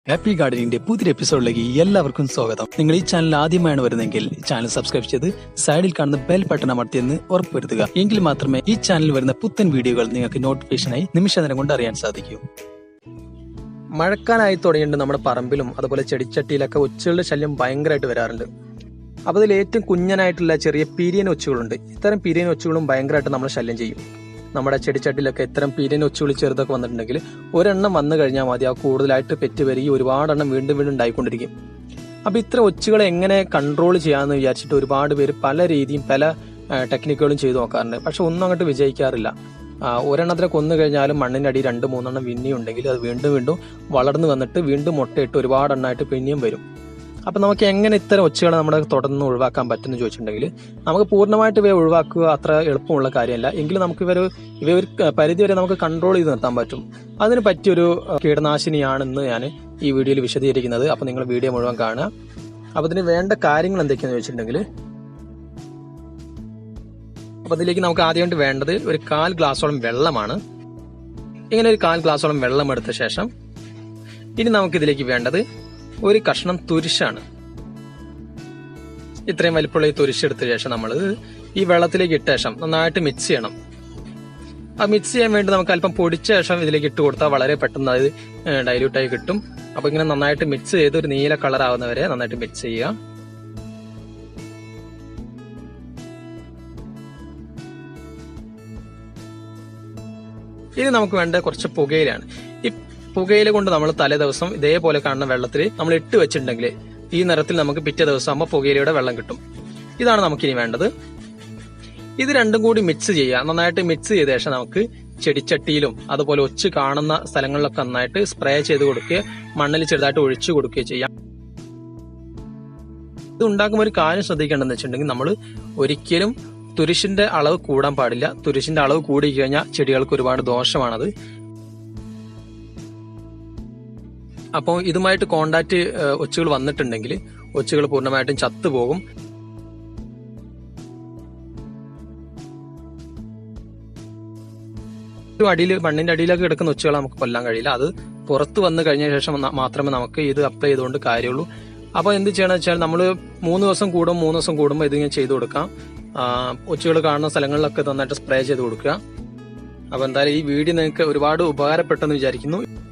Happy ഗാർഡനിന്റെ പുതിയ എപ്പിസോഡിലേക്ക് എല്ലാവർക്കും സ്വാഗതം. നിങ്ങൾ ഈ ചാനൽ ആദ്യമായാണ് വരുന്നതെങ്കിൽ ചാനൽ സബ്സ്ക്രൈബ് ചെയ്ത് സൈഡിൽ കാണുന്ന ബെൽ ബട്ടൺ അമർത്തിയെന്ന് ഉറപ്പുവരുത്തുക. എങ്കിൽ മാത്രമേ ഈ ചാനലിൽ വരുന്ന പുത്തൻ വീഡിയോകൾ നിങ്ങൾക്ക് നോട്ടിഫിക്കേഷനായി നിമിഷനേരം കൊണ്ട് അറിയാൻ സാധിക്കൂ. മഴക്കാലമായി തുടങ്ങിയിട്ട് നമ്മുടെ പറമ്പിലും അതുപോലെ ചെടിച്ചട്ടിയിലൊക്കെ ഒച്ചുകളുടെ ശല്യം ഭയങ്കരമായിട്ട് വരാറുണ്ട്. അപ്പോൾ അതിൽ ഏറ്റവും കുഞ്ഞനായിട്ടുള്ള ചെറിയ പീരിയൻ ഒച്ചുകളുണ്ട്. ഇത്തരം പീരിയൻ ഒച്ചുകളും ഭയങ്കരമായിട്ട് നമ്മൾ ശല്യം ചെയ്യും. നമ്മുടെ ചെടിച്ചട്ടിലൊക്കെ ഇത്തരം പീരിയൻ ഒച്ചുകൾ ചെറുതൊക്കെ വന്നിട്ടുണ്ടെങ്കിൽ ഒരെണ്ണം വന്നു കഴിഞ്ഞാൽ മതി, ആ കൂടുതലായിട്ട് പെറ്റ് വരികയും ഒരുപാടെണ്ണം വീണ്ടും വീണ്ടും ഉണ്ടായിക്കൊണ്ടിരിക്കും. അപ്പോൾ ഇത്തരം ഒച്ചുകളെ എങ്ങനെ കൺട്രോൾ ചെയ്യാമെന്ന് വിചാരിച്ചിട്ട് ഒരുപാട് പേര് പല രീതിയും പല ടെക്നിക്കുകളും ചെയ്തു നോക്കാറുണ്ട്. പക്ഷെ ഒന്നും അങ്ങോട്ട് വിജയിക്കാറില്ല. ഒരെണ്ണത്തിനെ കൊന്നു കഴിഞ്ഞാലും മണ്ണിൻ്റെ അടി 2-3 പിന്നെയും ഉണ്ടെങ്കിൽ അത് വീണ്ടും വീണ്ടും വളർന്നു വന്നിട്ട് വീണ്ടും മുട്ടയിട്ട് ഒരുപാടെണ്ണമായിട്ട് പിന്നെയും വരും. അപ്പം നമുക്ക് എങ്ങനെ ഇത്തരം ഒച്ചുകളെ നമ്മുടെ തുടർന്ന് ഒഴിവാക്കാൻ പറ്റുമെന്ന് ചോദിച്ചിട്ടുണ്ടെങ്കിൽ, നമുക്ക് പൂർണ്ണമായിട്ട് ഇവയെ ഒഴിവാക്കുക അത്ര എളുപ്പമുള്ള കാര്യമല്ല. എങ്കിലും നമുക്ക് ഇവ ഒരു പരിധി വരെ നമുക്ക് കൺട്രോൾ ചെയ്ത് നിർത്താൻ പറ്റും. അതിന് പറ്റിയൊരു കീടനാശിനിയാണെന്ന് ഞാൻ ഈ വീഡിയോയിൽ വിശദീകരിക്കുന്നത്. അപ്പം നിങ്ങൾ വീഡിയോ മുഴുവൻ കാണുക. അപ്പം അതിന് വേണ്ട കാര്യങ്ങൾ എന്തൊക്കെയാണെന്ന് ചോദിച്ചിട്ടുണ്ടെങ്കിൽ, അപ്പം അതിലേക്ക് നമുക്ക് ആദ്യമായിട്ട് വേണ്ടത് ഒരു 1/4 ഗ്ലാസോളം വെള്ളമാണ്. ഇങ്ങനെ ഒരു 1/4 ഗ്ലാസോളം വെള്ളം എടുത്ത ശേഷം ഇനി നമുക്കിതിലേക്ക് വേണ്ടത് ഒരു കഷ്ണം തുരിശാണ്. ഇത്രയും വലിപ്പമുള്ള ഈ തുരിശെടുത്ത ശേഷം നമ്മൾ ഈ വെള്ളത്തിലേക്ക് ഇട്ട ശേഷം നന്നായിട്ട് മിക്സ് ചെയ്യണം. ആ മിക്സ് ചെയ്യാൻ വേണ്ടി നമുക്ക് അല്പം പൊടിച്ച ശേഷം ഇതിലേക്ക് ഇട്ട് കൊടുത്താൽ വളരെ പെട്ടെന്ന് അത് ഡൈല്യൂട്ടായി കിട്ടും. അപ്പൊ ഇങ്ങനെ നന്നായിട്ട് മിക്സ് ചെയ്ത് ഒരു നീല കളർ ആവുന്നവരെ നന്നായിട്ട് മിക്സ് ചെയ്യുക. ഇനി നമുക്ക് വേണ്ട കുറച്ച് പുകയിലാണ്. ഈ പുകയില കൊണ്ട് നമ്മൾ തലേ ദിവസം ഇതേപോലെ കാണുന്ന വെള്ളത്തിൽ നമ്മൾ ഇട്ട് വെച്ചിട്ടുണ്ടെങ്കിൽ ഈ നിറത്തിൽ നമുക്ക് പിറ്റേ ദിവസം ആകുമ്പോൾ പുകയിലയുടെ വെള്ളം കിട്ടും. ഇതാണ് നമുക്കിനി വേണ്ടത്. ഇത് രണ്ടും കൂടി മിക്സ് ചെയ്യുക. നന്നായിട്ട് മിക്സ് ചെയ്ത ശേഷം നമുക്ക് ചെടിച്ചട്ടിയിലും അതുപോലെ ഒച്ച് കാണുന്ന സ്ഥലങ്ങളിലൊക്കെ നന്നായിട്ട് സ്പ്രേ ചെയ്ത് കൊടുക്കുക, മണ്ണിൽ ചെറുതായിട്ട് ഒഴിച്ചു കൊടുക്കുകയോ ചെയ്യാം. ഇത് ഉണ്ടാക്കുമ്പോൾ ഒരു കാര്യം ശ്രദ്ധിക്കേണ്ടതെന്ന് വെച്ചിട്ടുണ്ടെങ്കിൽ, നമ്മൾ ഒരിക്കലും തുരിശിന്റെ അളവ് കൂടാൻ പാടില്ല. തുരിശിന്റെ അളവ് കൂടി കഴിഞ്ഞാൽ ചെടികൾക്ക് ഒരുപാട് ദോഷമാണത്. അപ്പോൾ ഇതുമായിട്ട് കോണ്ടാക്ട് ഒച്ചുകൾ വന്നിട്ടുണ്ടെങ്കിൽ ഒച്ചുകൾ പൂർണ്ണമായിട്ടും ചത്തുപോകും. അടിയിൽ മണ്ണിന്റെ അടിയിലൊക്കെ കിടക്കുന്ന ഒച്ചുകളെ നമുക്ക് കൊല്ലാൻ കഴിയില്ല. അത് പുറത്ത് വന്നു കഴിഞ്ഞ ശേഷം മാത്രമേ നമുക്ക് ഇത് അപ്ലൈ ചെയ്തുകൊണ്ട് കാര്യമുള്ളൂ. അപ്പോൾ എന്ത് ചെയ്യണമെന്ന് വെച്ചാൽ, നമ്മൾ 3 ദിവസം കൂടുമ്പോൾ ഇതിങ്ങനെ ചെയ്തു കൊടുക്കാം. ഒച്ചുകൾ കാണുന്ന സ്ഥലങ്ങളിലൊക്കെ നന്നായിട്ട് സ്പ്രേ ചെയ്ത് കൊടുക്കുക. അപ്പോൾ എന്തായാലും ഈ വീഡിയോ നിങ്ങൾക്ക് ഒരുപാട് ഉപകാരപ്പെട്ടെന്ന് വിചാരിക്കുന്നു.